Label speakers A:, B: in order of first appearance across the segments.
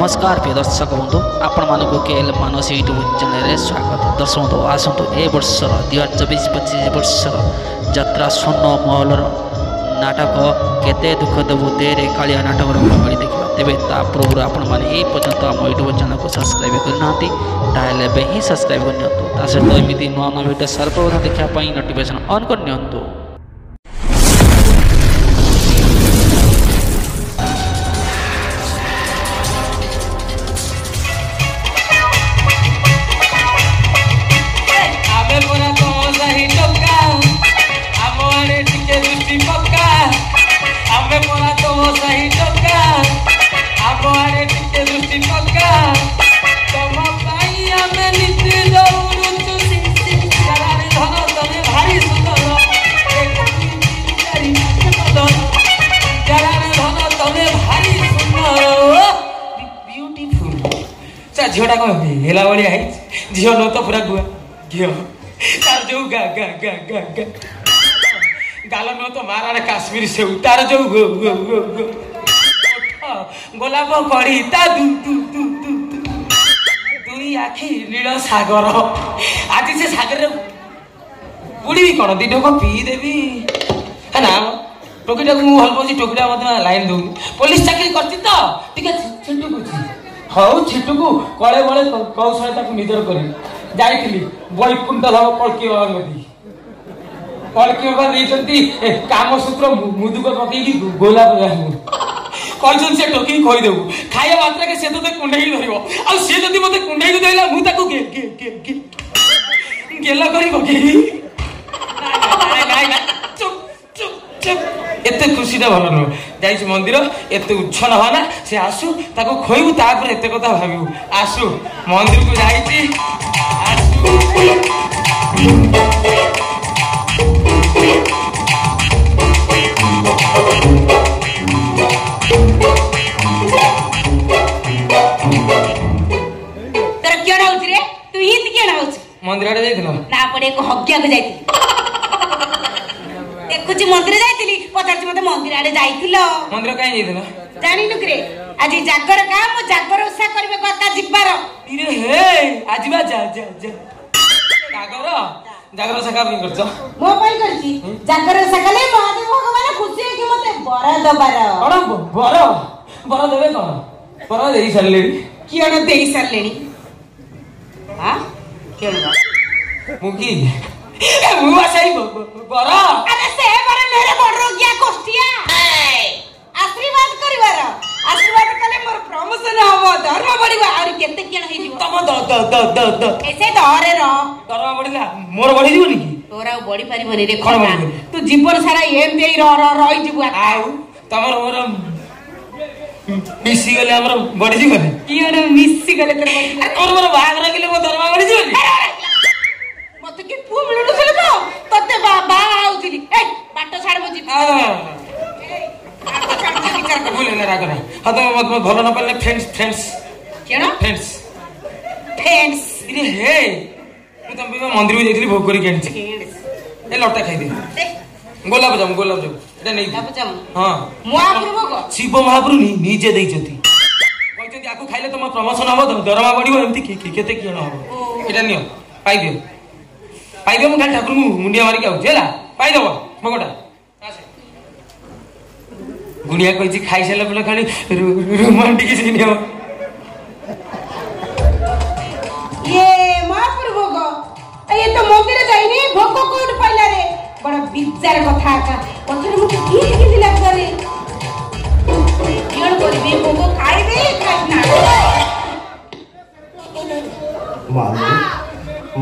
A: नमस्कार प्रिय दर्शक बंधु आपण मानक केएल मानस यूट्यूब चैनल स्वागत। दर्शक बंधु आसतु ए वर्षर 2024-25 वर्षर यात्रा स्वर्ण महलर नाटक केते दुख देबू तेरे कालिया नाटक कमेडी देखा तेरे पूर्व आपण मैंने पर्यंत आम यूट्यूब चैनल को सब्सक्राइब करना ताहले ही सब्सक्राइब कर सहित एमती नुआ नुआ भिडियो सर्वप्रथम देखापी नोटिफिकेशन ऑन कर।
B: झीटा कौन हेला भाया है झील नो तो पूरा गुआ घी तार जो गा गा गा गा गा गाल नो तो मारा काश्मीर से तार जो गोलाप कड़ी ता दू दू दू दू दुई आखि नील सागर आज से सागर बुड़ी कौन दी ढोक पी देवी है ना टोकीटा को मुझे भल पाँच टोकीटा मतलब लाइन दूनी पुलिस चाकरी करती तो ठीक हौ छिटुकू कले बड़े कौशल निजर कर जाइली वैकुंठ धाम कल्की बाबा कल्की बाबा नहीं काम सूत्र मुदुक पकईकि गोलाप कहते से टोकी कहीदेबू खाया मात्रा के तो कुंडे धर सी जब मत कुंडे धरला मुझे गेल कर एते खुशीटा भल नुह जाइए मंदिर एते उच्छल हना से आसू ताको खोइबू तापर एते कथा भाबिबू आसू मंदिर को जाइए
C: तर क्यों ना रे तू हित क्यों ना
B: मंदिर आड़े जाइथिलो
C: ना पड़े को हग्या को जाइथि देखुची मंदिर जाइथिली पचारची मते मंदिर आड़े जाइथिलो
B: मंदिर काई जाइथिलो
C: जानि नु रे आज जागर का मु जागर उसा करबे कथा जिबार
B: इरे हे आज बा जा जा जा जागर जागर उसा का भी करछ
C: मो पई करछी जागर उसा कले महादेव भगवान खुशी है कि मते बर दबार
B: कोन बर देबे कोन बर देई सरलेनी
C: कियण देई सरलेनी हां केण
B: मुकी मुआ सही बर
C: अरे से बर मेरे बड़ गया कोष्टिया आशीर्वाद करिवार आशीर्वाद कले मोर प्रमोशन हो धर्म बढ़िबा और केते केण हे जीव
B: तम द
C: ऐसे धरे र
B: दरमा बढ़िला मोर बढ़ी जीवनी की
C: तोरा बढ़ी परिबनी रे
B: कोन
C: खना तू जीवन सारा एम देई रही जीव
B: आउ तमर मोर मिसी गले हमर बढ़ी जीवनी
C: कियण मिसी गले तोर बढ़ी
B: तोर मोर भाग रखले मो दरमा बढ़ी जीवनी
C: मते कि पु मिलु छले तो तते बाबा आउथिली ए बाटो छाड़ मो जीव
B: बोले ना राग ना हां तो मत भलो न पले फ्रेंड्स
C: केना
B: फ्रेंड्स
C: इरे
B: हे तू तम भी मंदिर में जाइली भोग करी केनची ए लटा खाई दे गोलाप जाम एटा नहीं
C: गोलाप जाम
B: हां
C: महाप्रभु को
B: शिव महाप्रभु निजे दैछथि कहते आकु खाइले तुम प्रमोशन हबो दरमा बढ़िबो एमती केते किण हबो एटा नियो पाई दियो मु खाली ठाकुर मुंडिया मारी के आउ हेला पाई दबो भगोटा गुड़िया कही खाई सारा पे खाली रोमांटिक सीन हो
C: ये महाप्रभु को ये तो मंदिर जाइनी भोग कोड पाइला रे बड़ा बिचार कथा का पथरे मुके की लिखि लागला रे केण करबी भोग खाइ दे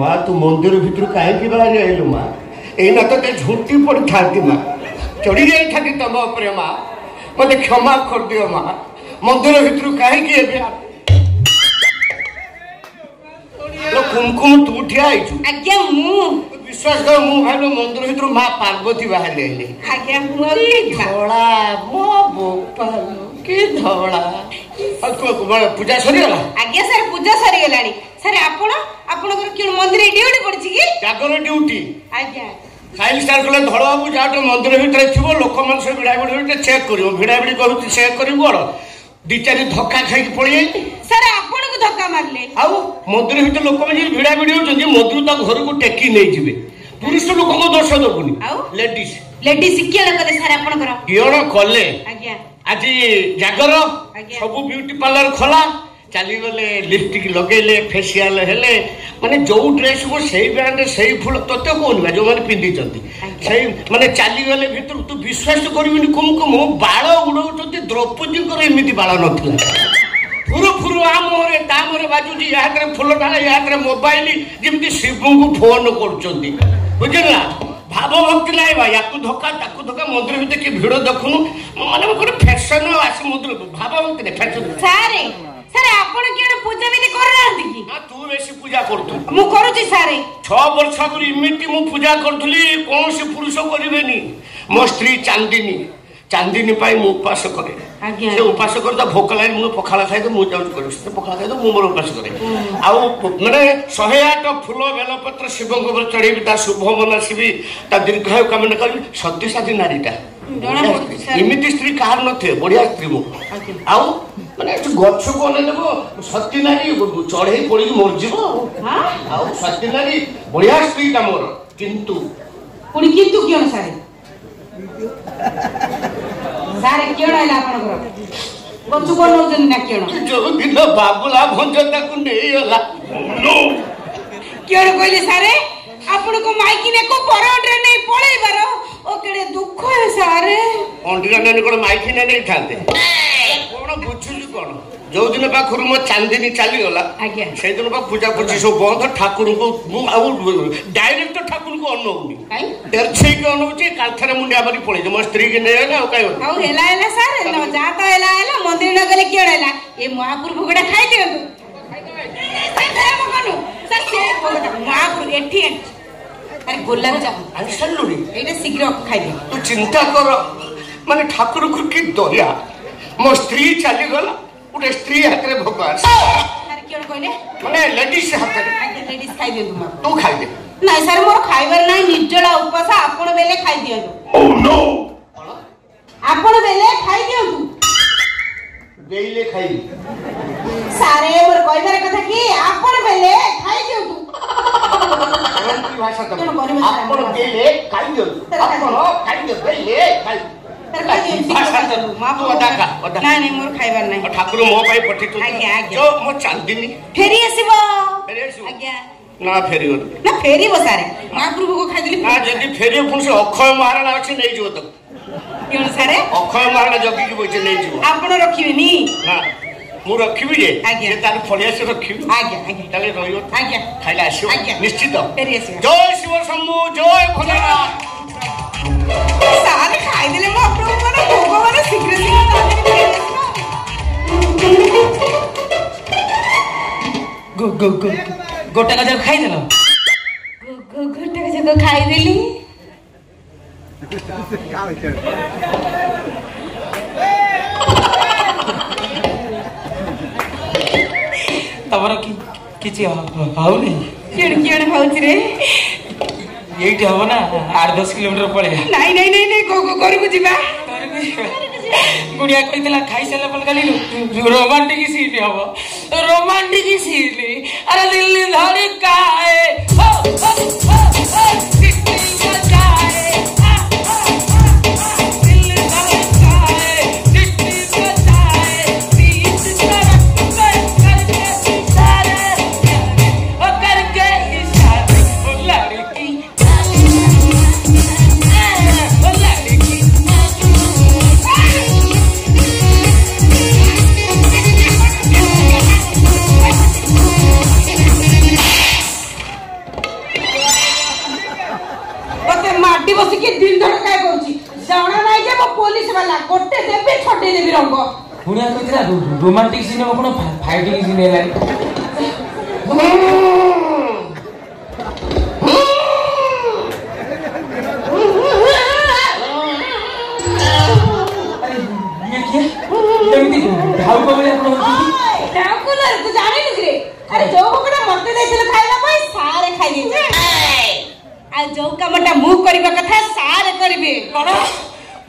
D: माँ तू मंदिर भीतर कहीं बाहर आइलु माँ एना तो झुटी पड़ी था माँ चढ़ी जाई तम उपरे माँ मत क्षमा कर दियो माँ मंदिर भीतर कहीं कुमकुम तू ठिया
C: आज्ञा मु
D: विश्वास कर मु भाई मंदिर भीतर माँ पार्वती बाहर आइले
C: आज्ञा मु
D: धड़ा मो बोपाल के धड़ा पूजा सरी गला
C: आज्ञा सर पूजा सरी गलानी सर आपण मंदिर ड्यूटी पड़छि की
D: जागर ड्यूटी
C: आज्ञा
D: फाइल स्टार कले धड़ बाबू जा मंदिर भितर थी लोक मन से भिड़ा भिड़ी चेक कर भिड़ा भिड़ी कर चेक कर ଦି ଚାରି ଧକ୍କା ଖାଇକି ପଳେଇ ଯାଇନି
C: ସାର୍ ଆପଣଙ୍କୁ ଧକ୍କା ମାରିଲେ
D: ଆଉ ମନ୍ଦିର ଭିତରେ ଲୋକମାନେ ଭିଡା ଭିଡି ହଉଛନ୍ତି ମନ୍ଦିର ତା ଘରକୁ ଟେକି ନେଇଯିବେ ପୁରୁଷ ଲୋକଙ୍କ ଦୋଷ ଦବୁନି
C: ଆଉ
D: ଲେଡିଜ
C: କିଅଣ କଲେ ସାର୍ ଆପଣଙ୍କର
D: କିଅଣ କଲେ
C: ଆଜ୍ଞା
D: ଆଜି ଜାଗର
C: ଆଜ୍ଞା।
D: ସବୁ ବିୟୁଟି ପାର୍ଲର ଖୋଲା ଚାଲିଗଲେ ଲିପଷ୍ଟିକ ଲଗେଇଲେ ଫେସିଆଲ ହେଲେ ମାନେ ଯୋଉ ଡ୍ରେସକୁ ସେଇ ବ୍ରାଣ୍ଡ ସେଇ ଫୁଲ ତତେ କହୁନି ଯୋଉମାନେ ପିନ୍ଧିଛନ୍ତି ସେଇ ମାନେ ଚାଲିଗଲେ ଭିତରୁ ତୁ ବିଶ୍ୱାସ କରିବୁନି କୁମ ବାଳ ଉଡଉଛନ୍ତି ଦ୍ରୌପଦୀଙ୍କର ଏମିତି ବାଳ ନଥିଲା ଫୁରୁ ଫୁରୁ ଆ ମୁହଁରେ ତା ମୁହଁରେ ବାଜୁଛି ୟା ହାତରେ ଫୁଲ ଢାଳ ୟା ହାତରେ ମୋବାଇଲ ଯେମିତି ଶିବଙ୍କୁ ଫୋନ କରୁଛନ୍ତି ବୁଝିଲ ନା ଭାବ ଭକ୍ତି ନାହିଁ ବା ୟାକୁ ଧକ୍କା ତାକୁ ଧକ୍କା ମନ୍ଦିର ଭିତରେ କି ଭିଡ ଦେଖୁନୁ ମାନେ ଗୋଟେ ଫ୍ୟାସନ ଆସି ମନ୍ଦିର ଭାବ ଭକ୍ତି ନାହିଁ ଫ୍ୟାସନ
C: ସାର୍ ଆପଣ କିଅଣ ପୂଜା ବିଧି କରୁନାହାନ୍ତି କି
D: ତୁ ବେଶୀ ପୂଜା କରୁଛୁ
C: ମୁଁ କରୁଛି ସାର୍
D: 6 ବର୍ଷ ଆଗରୁ ଏମିତି ମୁଁ ପୂଜା କରୁଥିଲି କୌଣସି ପୁରୁଷ କରିବେନି ମୋ ସ୍ତ୍ରୀ ଚାନ୍ଦିନୀ ପାଇଁ ମୁଁ ଉପାସ କରେ ସେ ଉପାସ କରି ତା ଭୋକ ଲାଗେ ମୁଁ ପଖାଳ ଖାଇଦେ ମୁଁ ଯାଉଛି କରିବି ସେ ପଖାଳ ଖାଇଦେ ମୁଁ ମୋର ଉପାସ କରେ ଆଉ ମାନେ 108 ଫୁଲ ବେଲପତ୍ର ଶିବଙ୍କ ଉପରେ ଚଢେଇବି ତା ଶୁଭ ମନାସିବି ତା ଦୀର୍ଘାୟୁ କାମନା କରିବି ସତ୍ୟସାଧୀ ନାରୀଟା ଏମିତି ସ୍ତ୍ରୀ କାହାର ନଥିବେ ବଢିଆ ସ୍ତ୍ରୀ ମୁଁ ଆଉ ମାନେ ଗଛକୁ ଅନେଇଦେବ ସତୀ ନାରୀ ଚଢେଇ ପଡିକି ମରିଯିବ ଆଉ ସତୀ ନାରୀ ବଢିଆ ସ୍ତ୍ରୀଟା ମୋର କିନ୍ତୁ
C: କିଅଣ ସାର୍ କିଅଣ ହେଲା ଆପଣଙ୍କର ଗଛୁ କଣ ନଉଛନ୍ତି ନା କିଅଣ
D: ଯୋଉ ଦିନ ବାବୁଲା ଭଞ୍ଜ ତାକୁ ନେଇଗଲା
C: କିଅଣ କହିଲେ ସାରେ ଆପଣଙ୍କୁ ମାଇକି ନେକୁ ପରଅଣ୍ଡରେ ନେଇ ପଳେଇବାର ଓ କେଡେ ଦୁଃଖ ହେ ସାରେ
D: ଅଣ୍ଡିରା ନାନୀ କଣ ମାଇକି ନେଇଥାନ୍ତେ କଣ ବୁଝୁଛୁ କଣ ଯୋଉଦିନ ପାଖରୁ ମୋ ଚାନ୍ଦିନୀ ଚାଲିଗଲା ସେଇଦିନ ବା ପୂଜା ପୂଜି ସବୁ ବନ୍ଦ ଠାକୁରଙ୍କୁ ମୁଁ ଆଉ ଡାଇରେକ୍ଟ ଠାକୁରଙ୍କୁ ଅନଉନି ତେରଛେଇକି ଅନଉଛି କାନ୍ଥରେ ମୁଣ୍ଡିଆ ମାରି ପଳେଇଛି ମୋ ସ୍ତ୍ରୀକି ନେଇଗଲା ଆଉ କାଇଁ
C: ଆଉ ହେଲା ସାର୍ ଯାହା ତ ହେଲା ମନ୍ଦିର ନ ଗଲେ କିଅଣ ହେଲା ଏ ମହାପ୍ରଭୁ ଗୋଟେ ଖାଇଦିଅନ୍ତୁ ମହାପ୍ରଭୁ ଏଠି ଆରେ ଗୋଲାପ ଜାମୁ
D: ଆଣି ସାରିଲୁଣି
C: ଏଇଟା ଶୀଘ୍ର ଖାଇଦିଅ
D: ତୁ ଚିନ୍ତା କର ମାନେ ଠାକୁରଙ୍କୁ କି ଦୟା ମୋ ସ୍ତ୍ରୀ ଚାଲିଗଲା ଗୋଟେ ସ୍ତ୍ରୀ ହାତରେ ଭୋଗ ଆସେ
C: କିଅଣ କହିଲେ
D: ମାନେ ଲେଡିଜ ହାତରେ
C: ଲେଡିଜ ଖାଇଦିଅନ୍ତୁ
D: ତୁ ଖାଇଦେ
C: ନାଇଁ ସାର୍ ମୋର ଖାଇବାର ନାହିଁ ନିର୍ଜଳା ଉପାସ ଆପଣ ବେଲେ ଖାଇଦିଅନ୍ତୁ ଆପଣ ବେଲେ ଖାଇଦିଅନ୍ତୁ
D: ବେଇଲେ ଖାଇବି
C: ସାରେ ମୋର କହିବାର କଥା କି ଆପଣ ବେଲେ ଖାଇଦିଅନ୍ତୁ
D: ଭାଷା ଆପଣ ବେଇଲେ ଖାଇଦିଅନ୍ତୁ ଆପଣ ଖାଇଦିଅନ୍ତୁ ବେଇଲେ ଖାଇ
C: ଖାଇବାର ନାହିଁ
D: ଠାକୁର ମୋ ପାଇଁ ପଠେଇଛନ୍ତି ମୋ ଚାନ୍ଦିନୀ
C: ଫେରି ଆସିବ
D: ଆଜ୍ଞା ନା ଫେରିବନି
C: ନା ଫେରିବ ସାରେ ମହାପ୍ରଭୁକୁ ଖାଇଦେଲି
D: ନା ଯଦି ଫେରିବ ପୁଣି ସେ ଅକ୍ଷୟ ମହାରଣା ଅଛି ନେଇଯିବ ତାକୁ
C: କିଅଣ ସାରେ
D: ଅକ୍ଷୟ ମହାରଣା ଜଗିକି ବଇছে ନେଇଯିବ
C: ଆପଣ ରଖିବେନି
D: ନା ମୁଁ ରଖିବି ଯେ ତାର ଫଳିଆସି ରଖିବି ତାହେଲେ ରହିବ ଖାଇଲେ ଆସିବ ନିଶ୍ଚିତ
C: ଫେରି ଆସିବ
D: ଜୟ ଶିବ ଶମ୍ଭୁ ଜୟ ଭୋଲେନାଥ
C: ସାରେ ଖାଇଦେଲେ ମହାପ୍ରଭୁ ମାନେ ଭୋଗ ମାନେ ଶୀଘ୍ର
B: ଗୋଟାକ ଯାକ ଖାଇଦେଲ
C: ଗୋଟାକ ଯାକ ଖାଇଦେଲି
B: ତମର କିଛି ହଉନି
C: କିଅଣ ହଉଛି ରେ
B: ଏଇଠି ହବ ନା 8-10 କିଲୋମିଟର ପଳେଇବା
C: ନାଇଁ ନାଇଁ ନାଇଁ ନାଇଁ ଘରକୁ ଯିବା
B: गुड़िया कहला खाई सारा पर खाली रोमांटिक सीन हम रोमांटिक सीन अरे दिल्ली धड़काए रोमांटिक सीन कौन फाइटिंग सीन है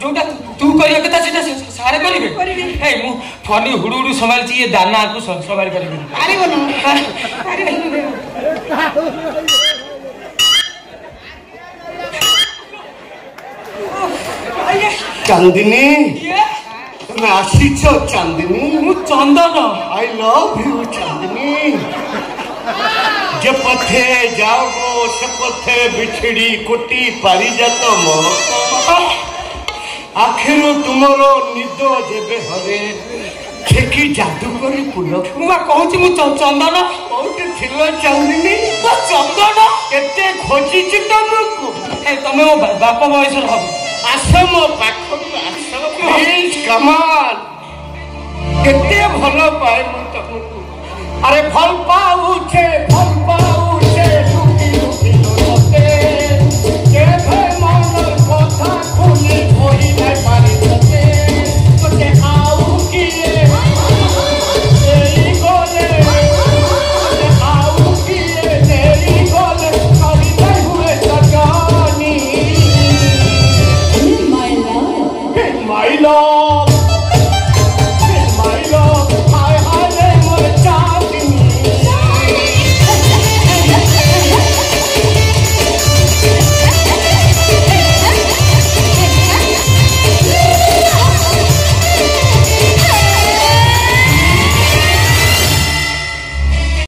B: जोटा तू करियो केता सेटा सारे करिवे हे मु फनी हुडु हुडु संभालची ये दाना को संभाल करिवे
C: अरे बोलो अरे
D: चांदनी
B: ये
D: तुम्हें आशीष चांदनी
B: मु चंदन
D: आई लव यू चांदनी जे पथे जाओगो से पथे बिछड़ी कोटी पारिजात मोर आखिर तुमरो निद जेबे हरे छेकी जादू करी पुल
B: मु कहूची मु चंदन
D: कोउटे थिलो चांदनी
B: तो चंदन
D: केते खोजिछि तुमको
B: हे तमे मो बापा बयस हब
D: आस मो पाखो आस प्लीज कम ऑन केते भलो पाए मु तुमको अरे भल पाउछे